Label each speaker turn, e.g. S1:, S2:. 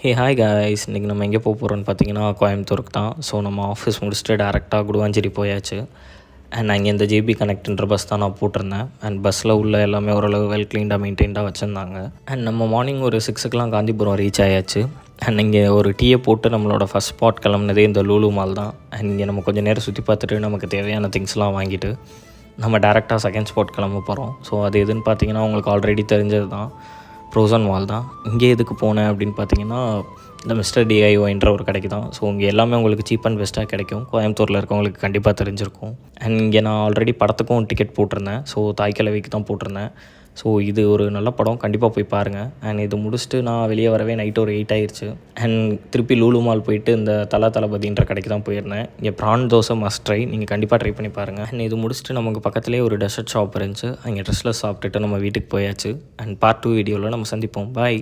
S1: Hey hi guys, இன்றைக்கி நம்ம எங்கே போகிறோன்னு பார்த்தீங்கன்னா கோயம்புத்தூருக்கு தான். ஸோ நம்ம ஆஃபீஸ் முடிச்சுட்டு டேரெக்டாக குடுவாஞ்சேரி போயாச்சு. அண்ட் அங்கே இந்த ஜேபி கனெக்ட்ன்ற பஸ் தான் நான் போட்டிருந்தேன். அண்ட் பஸ்ஸில் உள்ள எல்லாமே ஓரளவு வெல் க்ளீன்டாக மெயின்டைன்டாக வச்சுருந்தாங்க. அண்ட் நம்ம மார்னிங் ஒரு 6 காந்திபுரம் ரீச் ஆயாச்சு. அண்ட் இங்கே ஒரு டீயை போட்டு நம்மளோட ஃபஸ்ட் ஸ்பாட் கிளம்புனதே இந்த லூலு மால் தான். அண்ட் இங்கே நம்ம கொஞ்சம் நேரம் சுற்றி பார்த்துட்டு நமக்கு தேவையான திங்ஸ்லாம் வாங்கிட்டு நம்ம டேரெக்டாக செகண்ட் ஸ்பாட் கிளம்ப போகிறோம். ஸோ அது எதுன்னு பார்த்தீங்கன்னா உங்களுக்கு ஆல்ரெடி தெரிஞ்சது தான், ப்ரோசன் மால் தான். இங்கே எதுக்கு போனேன் அப்படின்னு பார்த்தீங்கன்னா இந்த மிஸ்டர் டிஐஒய்ன்ற ஒரு கடைக்கு தான். ஸோ இங்கே எல்லாமே உங்களுக்கு சீப் அண்ட் பெஸ்ட்டாக கிடைக்கும். கோயம்புத்தூரில் இருக்கவங்களுக்கு கண்டிப்பாக தெரிஞ்சிருக்கும். அண்ட் இங்கே நான் ஆல்ரெடி படத்துக்கும் டிக்கெட் போட்டிருந்தேன். ஸோ தாய் கிழவிக்கு தான் போட்டிருந்தேன். ஸோ இது ஒரு நல்ல படம், கண்டிப்பாக போய் பாருங்கள். அண்ட் இது முடிச்சுட்டு நான் வெளியே வரவே நைட்டு ஒரு 8 ஆயிடுச்சு. அண்ட் திருப்பி லூலு மால் போயிட்டு இந்த தளபதின்ற கடைக்கு தான் போயிருந்தேன். இங்கே ப்ரான் தோசை மஸ்ட் ட்ரை, நீங்கள் கண்டிப்பாக ட்ரை பண்ணி பாருங்கள். அண்ட் இது முடிச்சுட்டு நமக்கு பக்கத்துலேயே ஒரு டெசர்ட் ஷாப் இருந்துச்சு. அங்கே ட்ரெஸ்ஸில் சாப்பிட்டுட்டு நம்ம வீட்டுக்கு போயாச்சு. அண்ட் பார்ட் 2 வீடியோவில் நம்ம சந்திப்போம். பாய்.